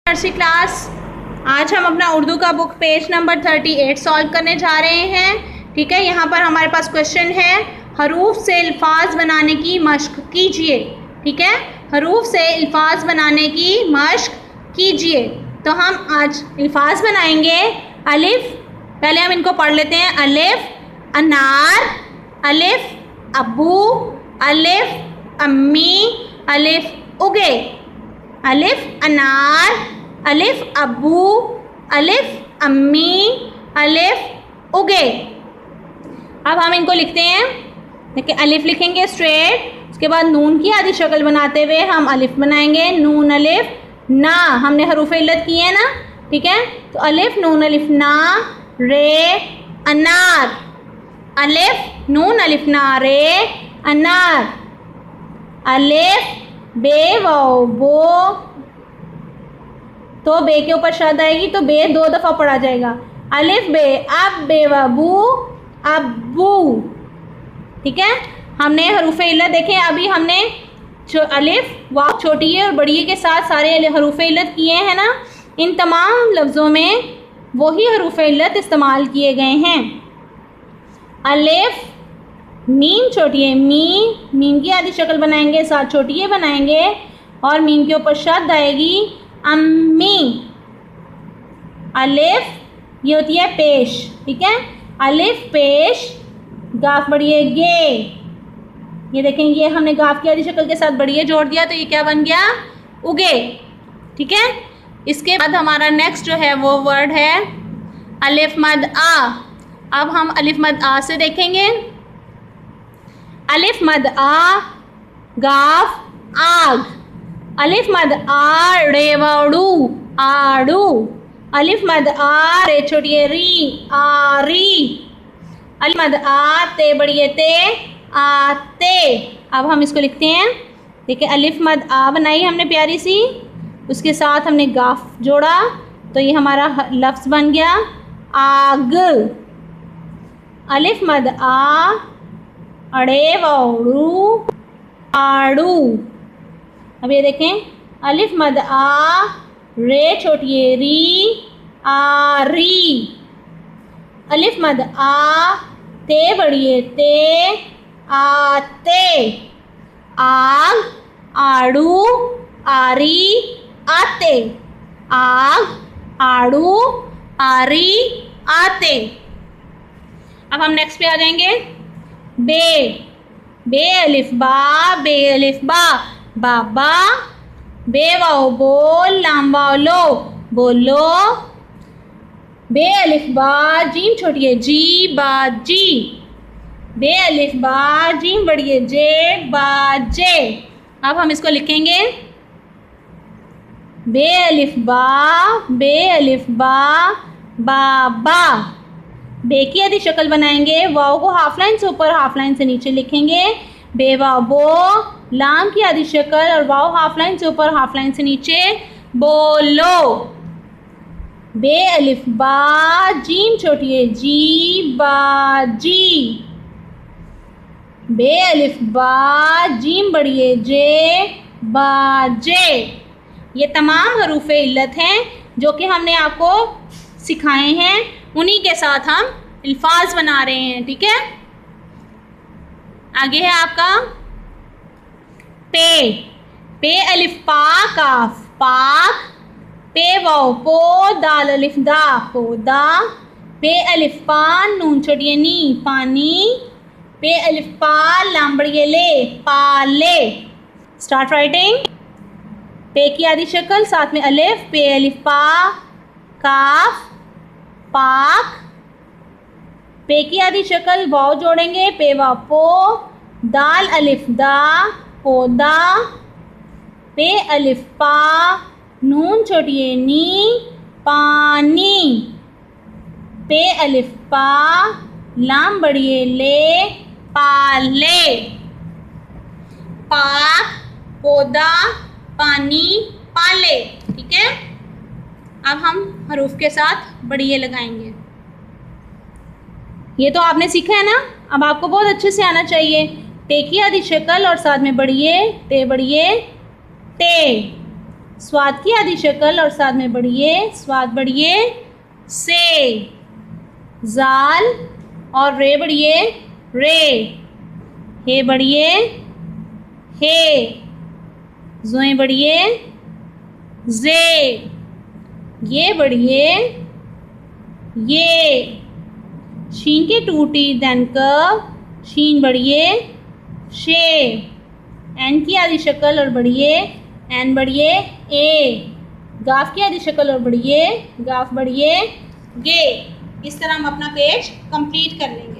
Nursery class. आज हम अपना उर्दू का बुक पेज नंबर 38 सॉल्व करने जा रहे हैं। ठीक है, यहाँ पर हमारे पास क्वेश्चन है, हरूफ से अल्फाज बनाने की मश्क कीजिए। ठीक है, हरूफ से अल्फाज बनाने की मश्क कीजिए। तो हम आज अल्फाज बनाएंगे। अलिफ, पहले हम इनको पढ़ लेते हैं। अलिफ अनार, अलिफ अबू, अलिफ अम्मी, अलिफ उगे। अलिफ अनार, अलिफ अबू, अलिफ अम्मी, अलिफ उगे। अब हम इनको लिखते हैं। देखिए, अलिफ लिखेंगे स्ट्रेट, उसके बाद नून की आधी शक्ल बनाते हुए हम अलिफ बनाएंगे। नून अलिफ ना, हमने हरूफ इल्लत किए हैं ना। ठीक है, तो अलिफ नून अलिफ ना, रे अनार। अलिफ नून अलिफ ना, रे अनार। अलिफ बे वाओ बो, तो बे के ऊपर शद आएगी तो बे 2 दफ़ा पढ़ा जाएगा। अलिफ बे अब, बे वबू अब्बू। ठीक है, हमने हरूफे इल्लत देखे। अभी हमने अलिफ वाव छोटी है और बड़ी है के साथ सारे हरूफे इल्लत किए हैं ना। इन तमाम लफ्ज़ों में वही हरूफे इल्लत इस्तेमाल किए गए हैं। अलिफ मीम छोटी है, मीम की आधी शक्ल बनाएंगे, साथ छोटी है बनाएंगे और मीम के ऊपर शद आएगी। अम्मी। अलिफ ये होती है पेश। ठीक है, अलिफ पेश, गाफ बड़ी है गे। ये देखें, ये हमने गाफ की आधी शक्ल के साथ बड़ी है जोड़ दिया तो ये क्या बन गया, उगे। ठीक है, इसके बाद हमारा नेक्स्ट जो है वो वर्ड है अलिफ मद आ। अब हम अलिफ मद आ से देखेंगे। अलिफ मद आ, गाफ आग। अलिफ मद आ, रेवड़ू आड़ू। अलिफ मद आ, रे छोटी है री आरी। अलिफ मद आ, ते बड़ी है ते आते। अब हम इसको लिखते हैं। देखिए, अलिफ मद आ बनाई हमने प्यारी सी, उसके साथ हमने गाफ जोड़ा तो ये हमारा लफ्ज़ बन गया आग। अलिफ मद आ, अड़े वड़ू आड़ू। अब ये देखें, अलिफ मद आ, रे छोटी है री आरी। अलिफ मद आ, ते बड़ी है ते आते। आग आड़ू आरी आते। आग आड़ू आरी आते। अब हम नेक्स्ट पे आ जाएंगे। बे, बे अलिफ बा, बे अलिफ बा बाबा। बे वाओ बोल, लाम वाओ लो बोलो। बे अलिफ बा, जीम छोटी है जी बाजी। बे अलिफ बा, जीम बड़ी है जे बाजे। अब हम इसको लिखेंगे। बे अलिफ बा, बे अलिफ बा बाबा। बे की आधी शक्ल बनाएंगे, वाव को हाफ लाइन से ऊपर हाफ लाइन से नीचे लिखेंगे। बे वाव बो, लाम की आधी शक्ल और वाव हाफ लाइन से ऊपर हाफ लाइन से नीचे बोलो। बे अलिफ बा, जीम छोटी है जी बाजी। बे अलिफ बा, जीम बड़ी है जे बाजे। ये तमाम हरूफे इल्लत हैं जो कि हमने आपको सिखाए हैं, उन्हीं के साथ हम अल्फाज बना रहे हैं। ठीक है, आगे है आपका पे। पे अलिफ पा काफ पाक। पे वाओ पो, दाल अलिफ दा पोदा। पे अलिफ पा, नून छोटी नी पानी। पे अलिफ पा, लाम बड़ी है ले पाले। Start writing. पे की आधी शक्ल, साथ में अलिफ। पे अलिफ पा काफ पाक। पे की आधी शक्ल, वाव जोड़ेंगे, पे वा पो, दाल अलिफ दा पोदा। पे अलिफ पा, नून छोटी है नी पानी। पे अलिफ पा, लाम बड़ी है ले पाले। पाक पौधा पानी पाले। ठीक है, अब हम हरूफ के साथ बढ़िए लगाएंगे। ये तो आपने सीखा है ना, अब आपको बहुत अच्छे से आना चाहिए। टे की आधी शक्ल और साथ में बढ़िए, ते बढ़िए ते। स्वाद की आधी शक्ल और साथ में बढ़िए, स्वाद बढ़िए से। जाल और रे बढ़िए रे। हे बढ़िए हे। जोए बढ़िए जे। ये बढ़िए ये। शीन के टूटी देन कर्व, शीन बढ़िए शे। एन की आधी शक्ल और बढ़िए, एन बढ़िए ए। गाफ की आधी शक्ल और बढ़िए, गाफ बढ़िए गे। इस तरह हम अपना पेज कंप्लीट कर लेंगे।